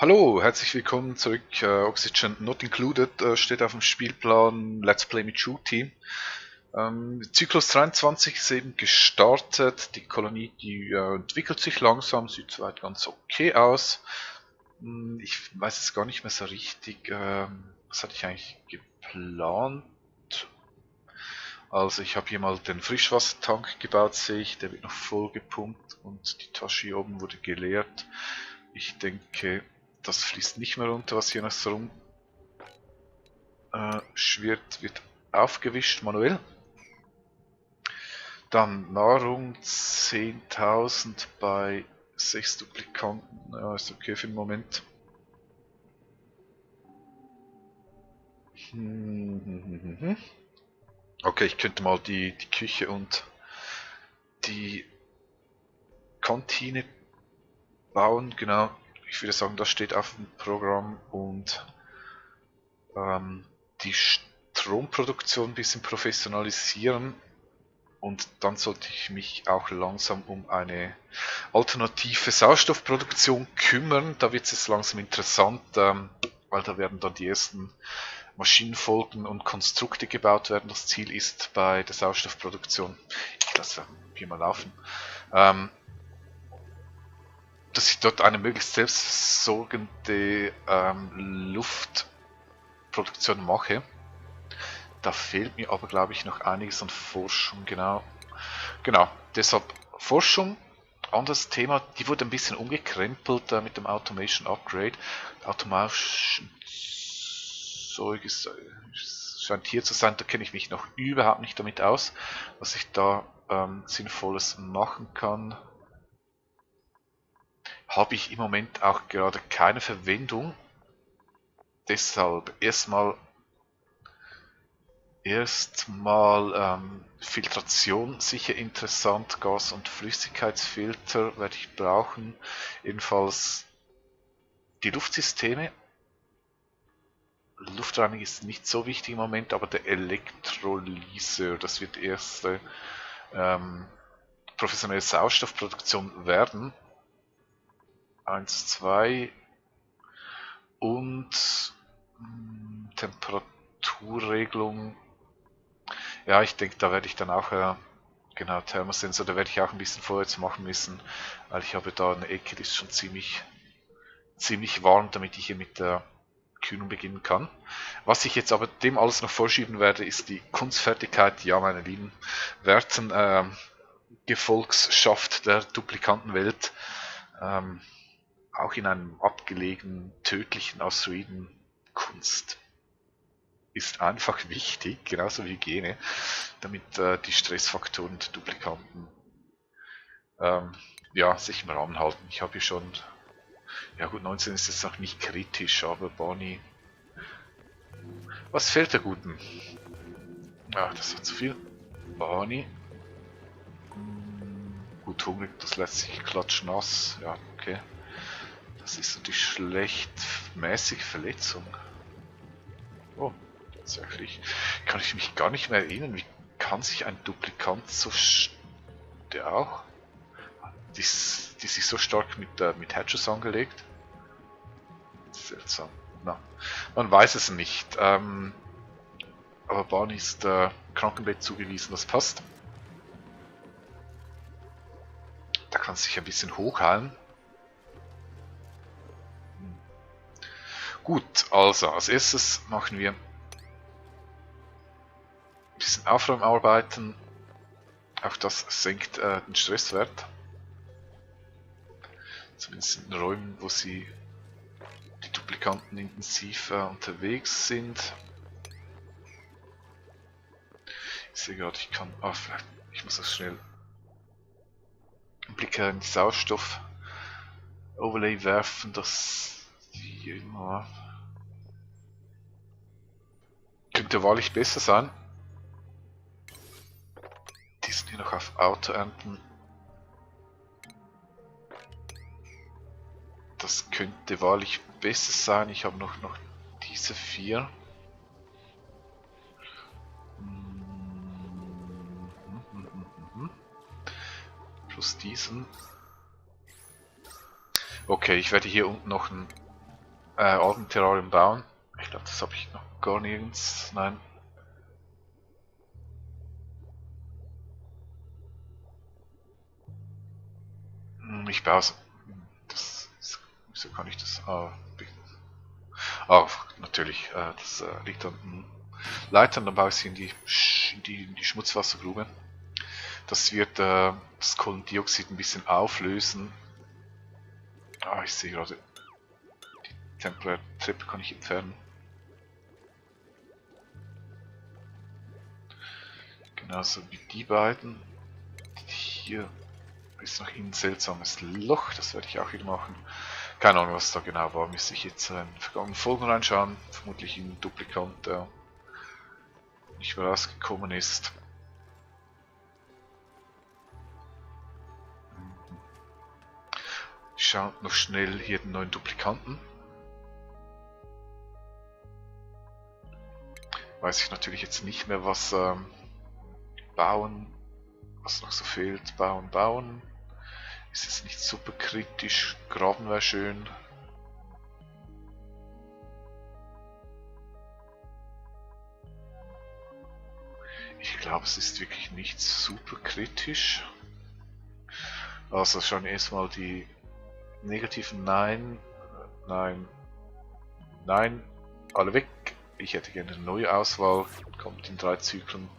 Hallo, herzlich willkommen zurück. Oxygen Not Included steht auf dem Spielplan Let's Play mit Shooty. Zyklus 23 ist eben gestartet. Die Kolonie, die entwickelt sich langsam, sieht soweit ganz okay aus. Ich weiß jetzt gar nicht mehr so richtig, was hatte ich eigentlich geplant. Also ich habe hier mal den Frischwassertank gebaut, sehe ich, der wird noch voll gepumpt und die Tasche hier oben wurde geleert. Ich denke, das fließt nicht mehr runter, was hier noch so rum schwirrt, wird aufgewischt manuell. Dann Nahrung 10.000 bei 6 Duplikanten, ja, ist okay für den Moment. Okay, ich könnte mal die Küche und die Kantine bauen, genau. Ich würde sagen, das steht auf dem Programm und die Stromproduktion ein bisschen professionalisieren. Und dann sollte ich mich auch langsam um eine alternative Sauerstoffproduktion kümmern. Da wird es jetzt langsam interessant, weil da werden dann die ersten Maschinenfolgen und Konstrukte gebaut werden. Das Ziel ist bei der Sauerstoffproduktion, ich lasse hier mal laufen, dass ich dort eine möglichst selbstversorgende Luftproduktion mache. Da fehlt mir aber, glaube ich, noch einiges an Forschung, genau. Genau, deshalb Forschung. Anderes Thema, die wurde ein bisschen umgekrempelt mit dem Automation Upgrade. Automation Zeug scheint hier zu sein, da kenne ich mich noch überhaupt nicht damit aus, was ich da Sinnvolles machen kann. Habe ich im Moment auch gerade keine Verwendung. Deshalb erstmal Filtration sicher interessant, Gas- und Flüssigkeitsfilter werde ich brauchen, ebenfalls die Luftsysteme. Luftreinigung ist nicht so wichtig im Moment, aber der Elektrolyseur, das wird erste professionelle Sauerstoffproduktion werden. 1, 2 und Temperaturregelung. Ja, ich denke, da werde ich dann auch genau, Thermosensor, da werde ich auch ein bisschen vorwärts machen müssen, weil ich habe da eine Ecke, die ist schon ziemlich warm, damit ich hier mit der Kühlung beginnen kann. Was ich jetzt aber dem alles noch vorschieben werde, ist die Kunstfertigkeit, ja, meine lieben werten Gefolgschaft der Duplikantenwelt, auch in einem abgelegenen, tödlichen Asteroiden Kunst ist einfach wichtig, genauso wie Hygiene, damit die Stressfaktoren der Duplikanten ja, sich im Rahmen halten. Ich habe hier schon, ja gut, 19 ist jetzt noch nicht kritisch, aber Barney, was fehlt der Guten? Ja, das war zu viel. Barney, gut hungrig, das lässt sich klatschnass, ja, okay. Das ist natürlich schlecht, mäßig Verletzung. Oh, tatsächlich. Kann ich mich gar nicht mehr erinnern, wie kann sich ein Duplikant so der auch? Die sich so stark mit Hatches angelegt? Seltsam. Na, man weiß es nicht. Aber Barney ist Krankenbett zugewiesen, das passt. Da kann es sich ein bisschen hochheilen. Gut, also als erstes machen wir ein bisschen Aufräumarbeiten. Auch das senkt den Stresswert. Zumindest in Räumen, wo die Duplikanten intensiv unterwegs sind. Ich sehe gerade, ich kann. Ah, vielleicht. Ich muss das schnell einen Blick in die Sauerstoff-Overlay werfen, dass die immer. Könnte wahrlich besser sein. Die sind hier noch auf Auto-Ernten. Das könnte wahrlich besser sein. Ich habe noch diese 4. Plus diesen. Okay, ich werde hier unten noch einen Algenterrarium bauen. Ich glaube, das habe ich noch gar nirgends. Nein. Ich baue es. Wieso kann ich das? Natürlich. Das liegt an den Leitern. Dann baue ich sie in die Schmutzwassergrube. Das wird das Kohlendioxid ein bisschen auflösen. Ich sehe gerade, die temporäre Treppe kann ich entfernen. Genauso wie die beiden. Hier ist noch ein seltsames Loch, das werde ich auch wieder machen. Keine Ahnung, was da genau war, müsste ich jetzt in vergangenen Folgen reinschauen. Vermutlich ein Duplikant, der nicht mehr rausgekommen ist. Ich schaue noch schnell hier den neuen Duplikanten. Weiß ich natürlich jetzt nicht mehr, was bauen, was noch so fehlt. Bauen. Ist jetzt nicht super kritisch. Graben wäre schön. Ich glaube, es ist wirklich nicht super kritisch. Also schauen wir erstmal die negativen Nein, alle weg. Ich hätte gerne eine neue Auswahl. Kommt in 3 Zyklen.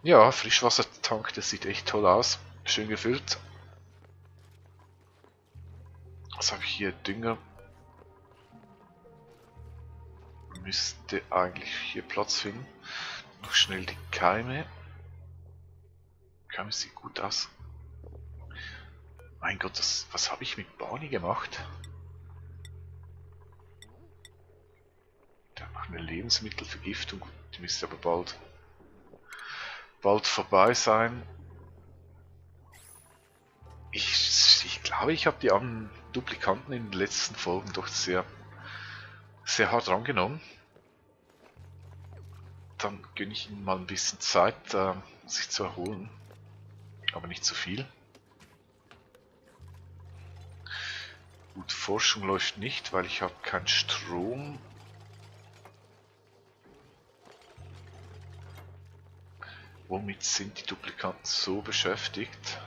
Ja, Frischwassertank, das sieht echt toll aus. Schön gefüllt. Was habe ich hier? Dünger. Müsste eigentlich hier Platz finden. Noch schnell die Keime. Keime sieht gut aus. Mein Gott, was habe ich mit Barney gemacht? Der hat noch eine Lebensmittelvergiftung. Die müsste aber bald vorbei sein. Ich glaube, ich habe die anderen Duplikanten in den letzten Folgen doch sehr hart rangenommen. Dann gönne ich ihnen mal ein bisschen Zeit, sich zu erholen. Aber nicht zu viel. Gut, Forschung läuft nicht, weil ich habe keinen Strom. Womit sind die Duplikanten so beschäftigt?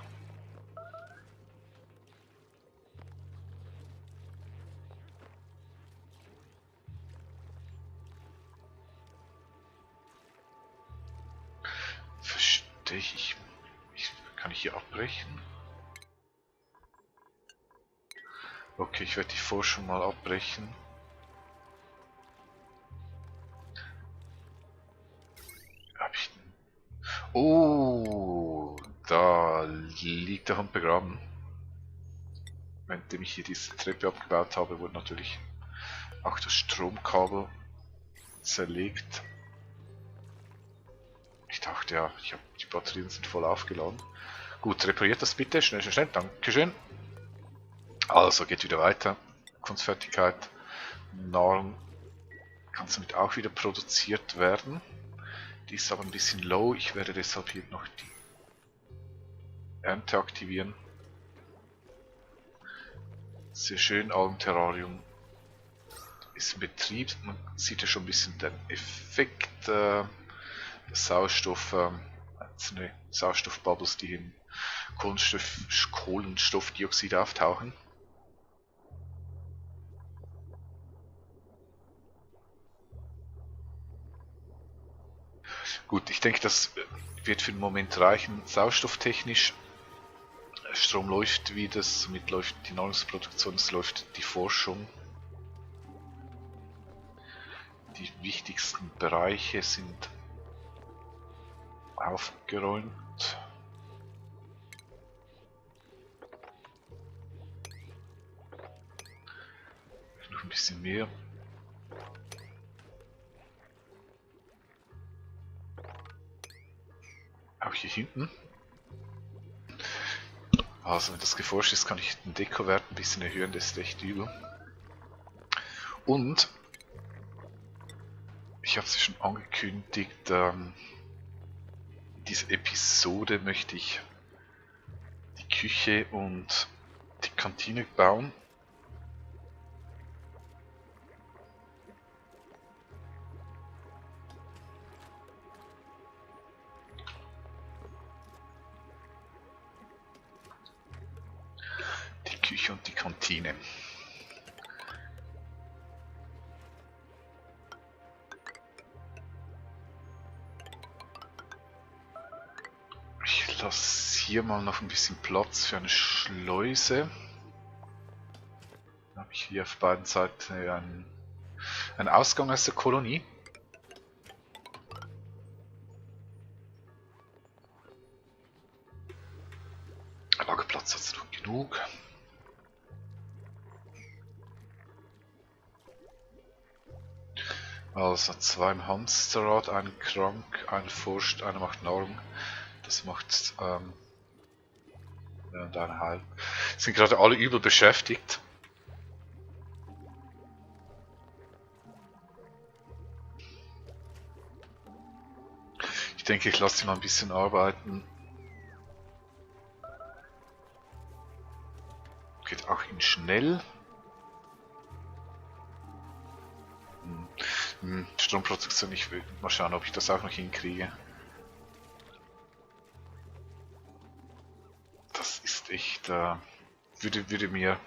Verstehe ich. Kann ich hier abbrechen? Okay, ich werde die Forschung mal abbrechen. Hab ich den? Oh, da liegt der Hund begraben. Währenddem ich hier diese Treppe abgebaut habe, wurde natürlich auch das Stromkabel zerlegt. Ich dachte ja, die Batterien sind voll aufgeladen. Gut, repariert das bitte, schnell, dankeschön. Also geht wieder weiter. Kunstfertigkeit, Nahrung kann somit auch wieder produziert werden. Die ist aber ein bisschen low, ich werde deshalb hier noch die Ernte aktivieren. Sehr schön, Algenterrarium ist in Betrieb. Man sieht ja schon ein bisschen den Effekt des Sauerstoff, einzelne Sauerstoffbubbles, die in Kohlenstoffdioxid auftauchen. Gut, ich denke, das wird für den Moment reichen. Sauerstofftechnisch, Strom läuft wieder, somit läuft die Nahrungsproduktion, es läuft die Forschung. Die wichtigsten Bereiche sind aufgeräumt. Noch ein bisschen mehr. Auch hier hinten. Also wenn das geforscht ist, kann ich den Dekowert ein bisschen erhöhen, das ist echt übel. Und ich habe es schon angekündigt, in dieser Episode möchte ich die Küche und die Kantine bauen. Die Küche und die Kantine. Ich lasse hier mal noch ein bisschen Platz für eine Schleuse. Dann habe ich hier auf beiden Seiten einen Ausgang aus der Kolonie. Lagerplatz hat es noch genug. Also 2 im Hamsterrad, einen krank, einen forscht, einer macht Nahrung. Das macht und ein halb. Sind gerade alle übel beschäftigt. Ich denke, ich lasse sie mal ein bisschen arbeiten. Geht auch in schnell. Stromproduktion, ich will mal schauen, ob ich das auch noch hinkriege. Das ist echt, würde mir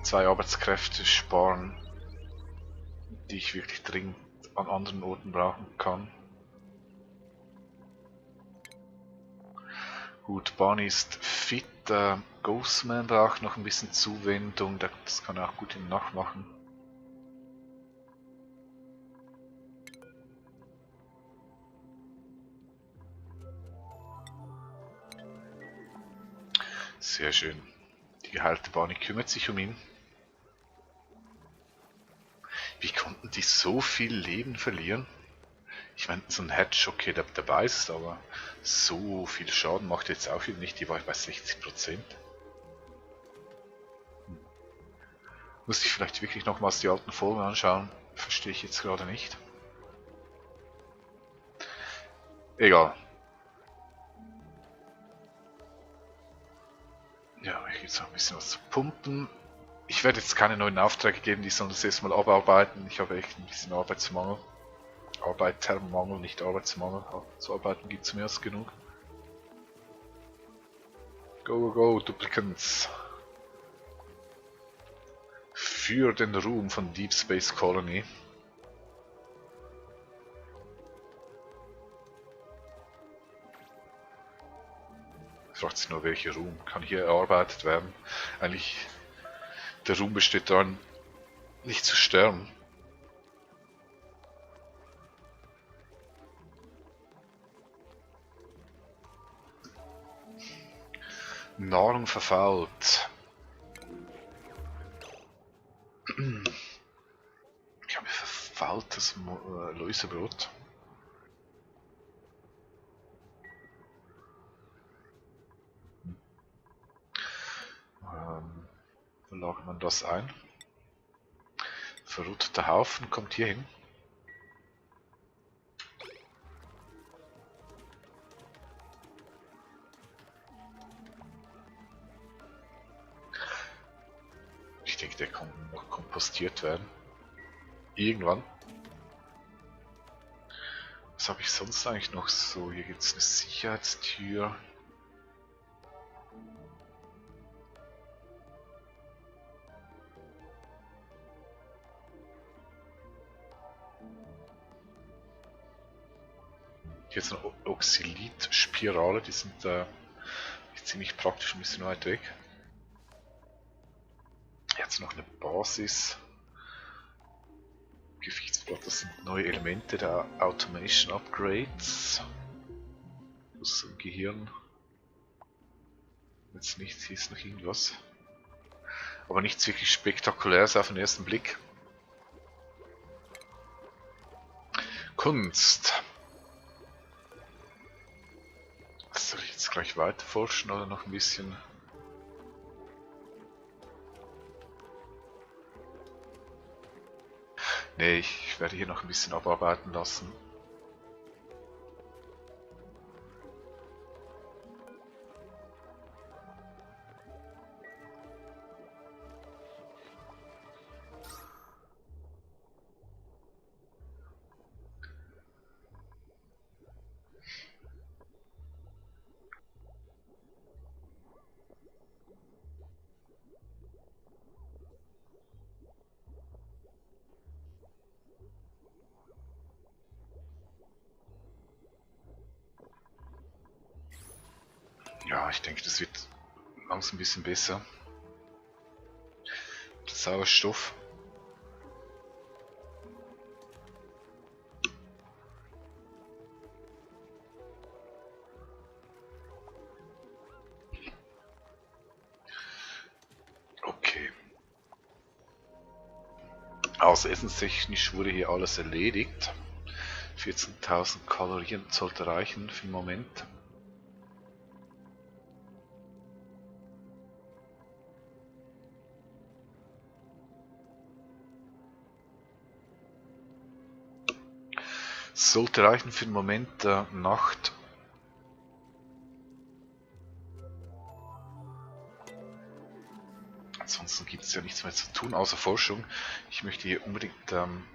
2 Arbeitskräfte sparen, die ich wirklich dringend an anderen Orten brauchen kann. Gut, Barney ist fit, Ghostman braucht noch ein bisschen Zuwendung, das kann er auch gut nachmachen. Sehr schön. Die geheilte Barney kümmert sich um ihn. Wie konnten die so viel Leben verlieren? Ich meine, so ein Hedge, okay, der beißt, aber so viel Schaden macht jetzt auch wieder nicht. Die war bei 60%. Muss ich vielleicht wirklich nochmals die alten Folgen anschauen? Verstehe ich jetzt gerade nicht. Egal. Ja, hier gibt es noch ein bisschen was zu pumpen. Ich werde jetzt keine neuen Aufträge geben, die sollen das erstmal abarbeiten. Ich habe echt ein bisschen Arbeitsmangel. Arbeitermangel, nicht Arbeitsmangel. Zu arbeiten gibt es mehr als genug. Go, go, go, Duplicants. Für den Ruhm von Deep Space Colony. Fragt sich nur, welcher Ruhm kann hier erarbeitet werden. Eigentlich, der Ruhm besteht darin, nicht zu sterben. Nahrung verfault. Ich habe verfaultes Läusebrot. Wo lagert man das ein? Verrotteter Haufen kommt hier hin. Ich denke, der kann noch kompostiert werden. Irgendwann. Was habe ich sonst eigentlich noch so? Hier gibt es eine Sicherheitstür. Hier ist eine Oxalit-Spirale, die sind ziemlich praktisch, ein bisschen weit weg. Jetzt noch eine Basis. Gefechtsblatt, das sind neue Elemente der Automation Upgrades. Plus im Gehirn. Jetzt nichts, hier ist noch irgendwas. Aber nichts wirklich Spektakuläres auf den ersten Blick. Kunst. Soll ich jetzt gleich weiter forschen oder noch ein bisschen? Nee, ich werde hier noch ein bisschen abarbeiten lassen. Ja, ich denke, das wird langsam ein bisschen besser. Der Sauerstoff. Okay. Also essenstechnisch wurde hier alles erledigt. 14.000 Kalorien sollte reichen für den Moment. Sollte reichen für den Moment der Nacht. Ansonsten gibt es ja nichts mehr zu tun, außer Forschung. Ich möchte hier unbedingt dann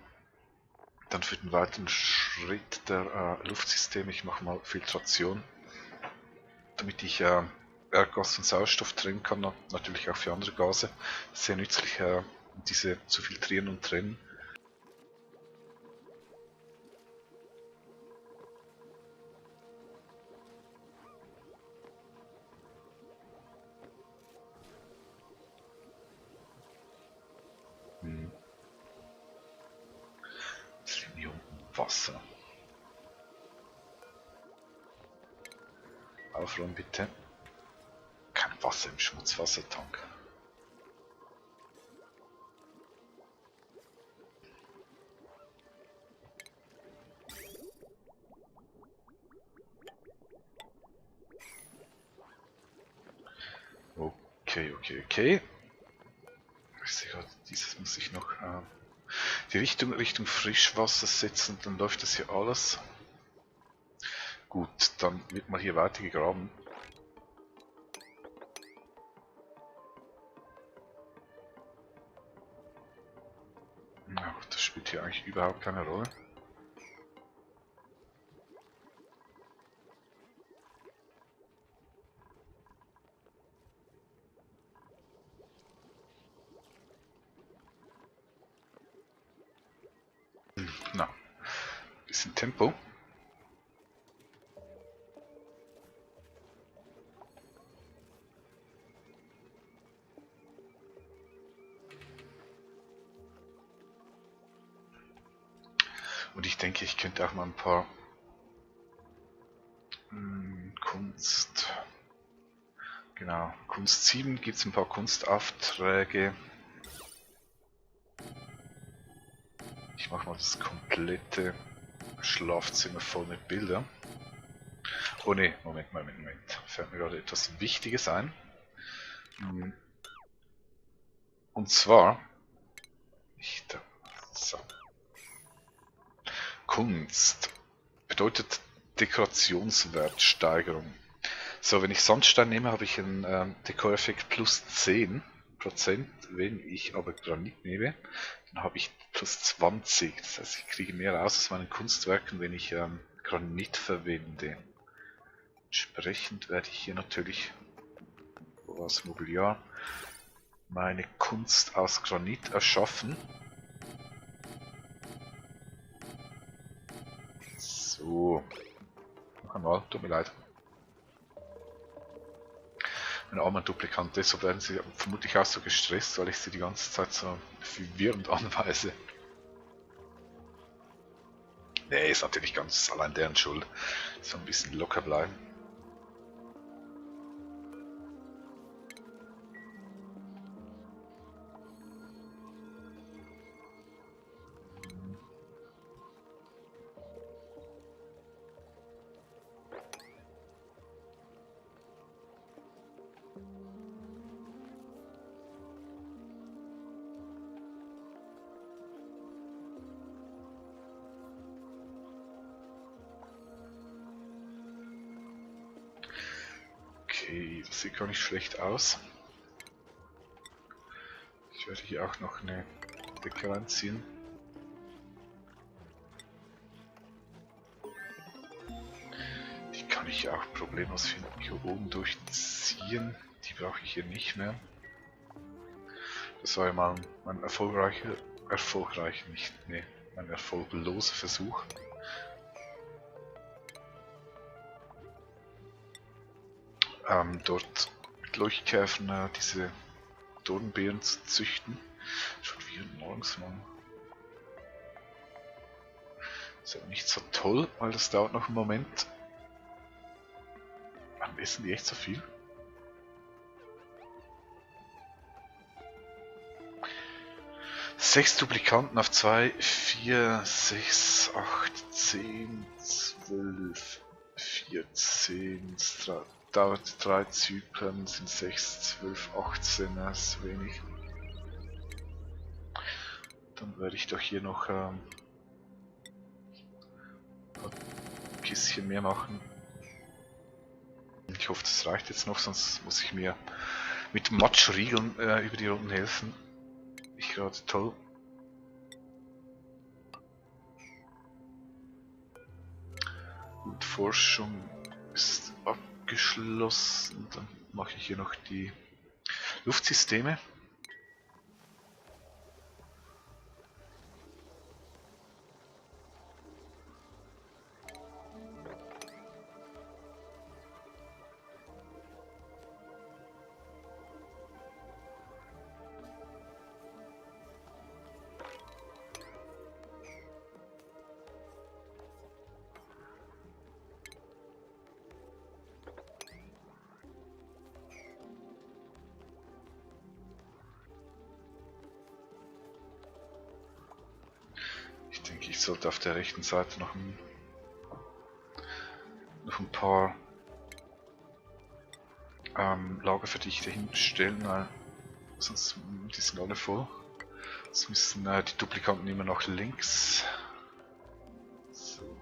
für den weiteren Schritt der Luftsysteme, ich mache mal Filtration, damit ich Erdgas und Sauerstoff trennen kann, natürlich auch für andere Gase. Sehr nützlich, diese zu filtrieren und trennen. Das liegt hier unten Wasser. Aufräumen bitte. Kein Wasser im Schmutzwassertank. Okay. Ich sehe gerade, dieses muss ich noch die Richtung Frischwasser setzen, dann läuft das hier alles. Gut, dann wird mal hier weiter gegraben. Na gut, das spielt hier eigentlich überhaupt keine Rolle. Na, bisschen Tempo. Und ich denke, ich könnte auch mal ein paar Kunst 7 gibt es ein paar Kunstaufträge. Ich mache mal das komplette Schlafzimmer voll mit Bildern. Oh ne, Moment. Fällt mir gerade etwas Wichtiges ein. Und zwar, so. Kunst bedeutet Dekorationswertsteigerung. So, wenn ich Sandstein nehme, habe ich einen Dekoreffekt plus 10%. Wenn ich aber Granit nehme, dann habe ich plus 20. Das heißt, ich kriege mehr raus aus meinen Kunstwerken, wenn ich Granit verwende. Entsprechend werde ich hier natürlich aus Mobiliar meine Kunst aus Granit erschaffen. So, noch einmal, tut mir leid. Ein armer Duplikant, deshalb werden sie vermutlich auch so gestresst, weil ich sie die ganze Zeit so verwirrend anweise. Nee, ist natürlich ganz allein deren Schuld. So ein bisschen locker bleiben. Okay, das sieht gar nicht schlecht aus. Ich werde hier auch noch eine Decke reinziehen. Die kann ich auch problemlos hier oben durchziehen. Die brauche ich hier nicht mehr. Das war ja mal mein mein erfolgloser Versuch. Dort mit Leuchtkäfern diese Dornbeeren zu züchten. Schon wieder morgens, Mann. Ist aber nicht so toll, weil das dauert noch einen Moment. Wann essen die echt so viel? Sechs Duplikanten auf 2, 4, 6, 8, 10, 12, 14, dauert 3 Zyklen, sind 6, 12, 18, das ist wenig. Dann werde ich doch hier noch ein bisschen mehr machen. Ich hoffe, das reicht jetzt noch, sonst muss ich mir mit Matschriegeln über die Runden helfen. Nicht gerade toll. Und Forschung ist abgeschlossen. Dann mache ich hier noch die Luftsysteme. Ich denke, ich sollte auf der rechten Seite noch ein paar Lagerverdichter hinstellen, weil sonst die sind alle voll. Jetzt müssen die Duplikanten immer nach links. So.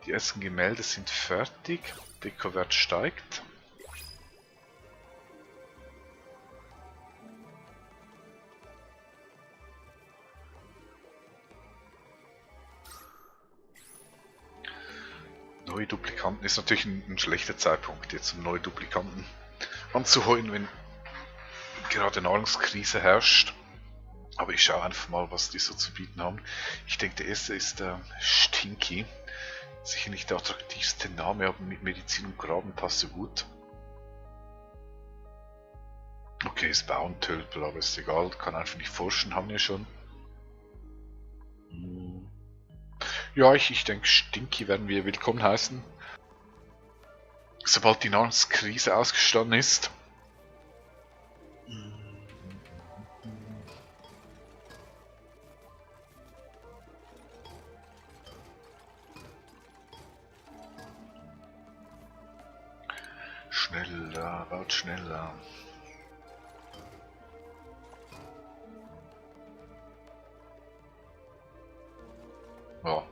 Die ersten Gemälde sind fertig. Dekowert steigt. Neue Duplikanten ist natürlich ein schlechter Zeitpunkt, jetzt um neue Duplikanten anzuholen, wenn gerade Nahrungskrise herrscht. Aber ich schaue einfach mal, was die so zu bieten haben. Ich denke, der erste ist Stinky. Sicher nicht der attraktivste Name, aber mit Medizin und Graben passt so gut. Okay, ist Bauentölpel, aber ist egal, kann einfach nicht forschen, haben wir schon. Ja, ich denke, Stinky werden wir willkommen heißen. Sobald die Nahrungskrise ausgestanden ist. Schneller, baut schneller. Ja,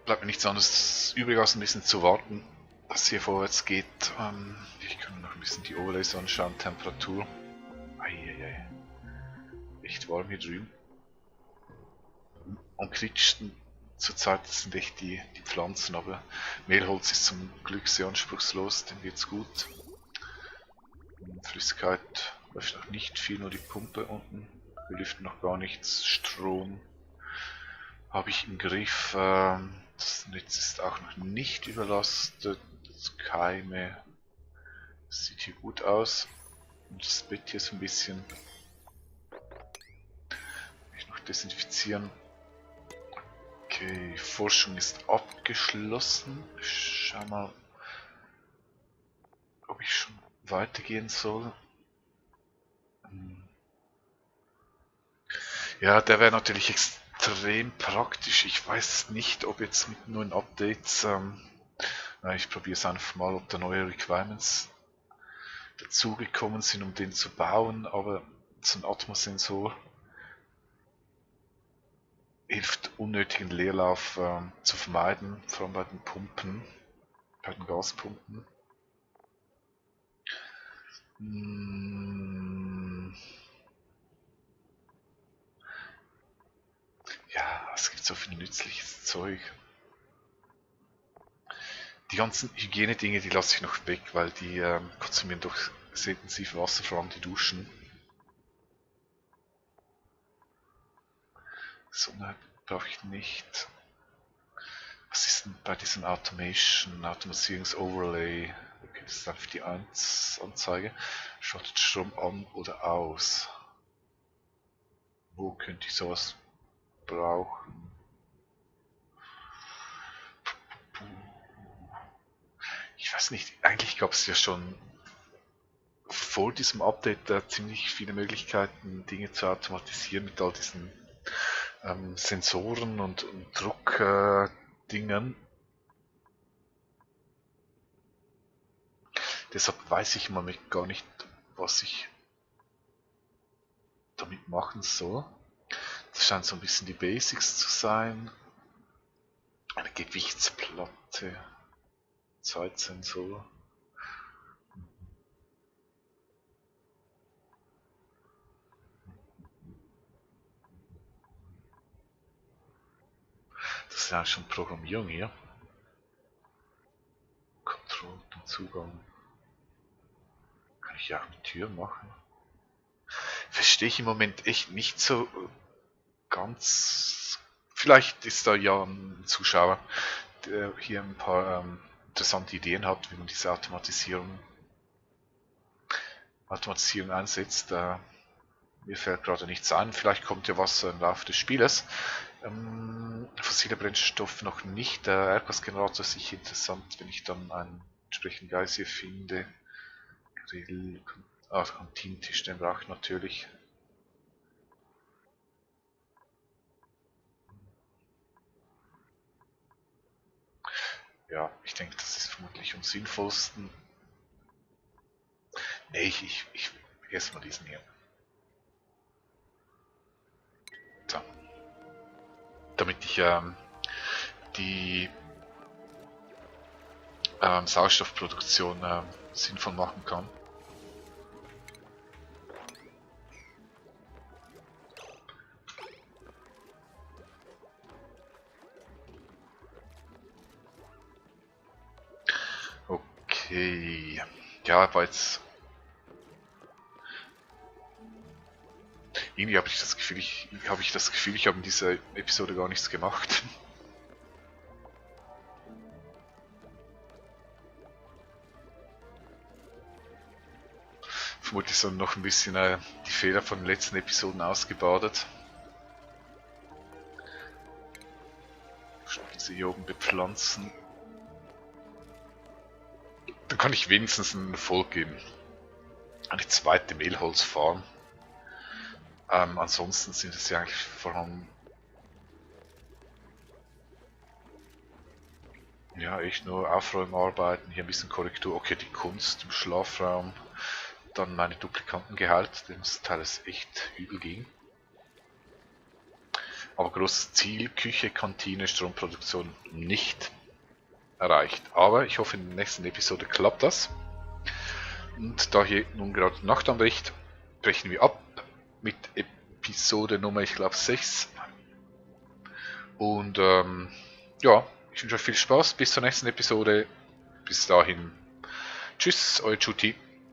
bleibt mir nichts anderes übrig, als ein bisschen zu warten, dass es hier vorwärts geht. Ich kann noch ein bisschen die Overlays anschauen, Temperatur. Eieiei. Echt warm hier drüben. Am kritischsten zurzeit sind echt die Pflanzen, aber Mehlholz ist zum Glück sehr anspruchslos, dem geht's gut. Flüssigkeit läuft noch nicht viel, nur die Pumpe unten. Wir lüften noch gar nichts. Strom habe ich im Griff. Das Netz ist auch noch nicht überlastet. Keime. Das sieht hier gut aus. Und das Bett hier ist ein bisschen. Ich noch desinfizieren. Okay, Forschung ist abgeschlossen. Ich schau mal, ob ich schon weitergehen soll. Ja, der wäre natürlich extrem praktisch. Ich weiß nicht, ob jetzt mit neuen Updates, ich probiere es einfach mal, ob da neue Requirements dazugekommen sind, um den zu bauen, aber so ein Atmosensor hilft unnötigen Leerlauf zu vermeiden, vor allem bei den Pumpen, bei den Gaspumpen. Ja, es gibt so viel nützliches Zeug. Die ganzen Hygienedinge, die lasse ich noch weg, weil die konsumieren doch sehr intensiv Wasser, vor allem die Duschen. So eine brauche ich nicht. Was ist denn bei diesen Automatisierungs-Overlay? Okay, das ist einfach die 1 Anzeige. Schaltet Strom an oder aus. Wo könnte ich sowas brauchen? Ich weiß nicht, eigentlich gab es ja schon vor diesem Update ziemlich viele Möglichkeiten, Dinge zu automatisieren mit all diesen Sensoren und Druckdingen. Deshalb weiß ich im Moment gar nicht, was ich damit machen soll. Das scheint so ein bisschen die Basics zu sein. Eine Gewichtsplatte, Zeitsensor. Das ist ja schon Programmierung hier. Control und Zugang. Kann ich ja auch eine Tür machen. Verstehe ich im Moment echt nicht so ganz. Vielleicht ist da ja ein Zuschauer, der hier ein paar interessante Ideen hat, wie man diese Automatisierung einsetzt. Mir fällt gerade nichts ein. Vielleicht kommt ja was im Laufe des Spieles. Fossile Brennstoff noch nicht. Der Erdgasgenerator ist sicher interessant, wenn ich dann einen entsprechenden Geist hier finde. Grill, Kantinentisch, den brauche ich natürlich. Ja, ich denke, das ist vermutlich am sinnvollsten. Ne, ich esse mal diesen hier. So. Damit ich die Sauerstoffproduktion sinnvoll machen kann. Okay. Ja, aber jetzt. Irgendwie habe ich das Gefühl, ich habe in dieser Episode gar nichts gemacht. Vermutlich so noch ein bisschen die Fehler von den letzten Episoden ausgebadet. Diese hier oben bepflanzen. Dann kann ich wenigstens einen Erfolg geben. Eine zweite Mehlholzfarm. Ansonsten sind es ja eigentlich vor allem ja echt nur Aufräumarbeiten, hier ein bisschen Korrektur. Okay, die Kunst im Schlafraum. Dann meine Duplikanten geheilt, dem es teilweise echt übel ging. Aber großes Ziel, Küche, Kantine, Stromproduktion nicht erreicht. Aber ich hoffe, in der nächsten Episode klappt das. Und da hier nun gerade Nacht anbricht, brechen wir ab mit Episode Nummer, ich glaube, 6. Und ja, ich wünsche euch viel Spaß. Bis zur nächsten Episode. Bis dahin. Tschüss, euer Chuti.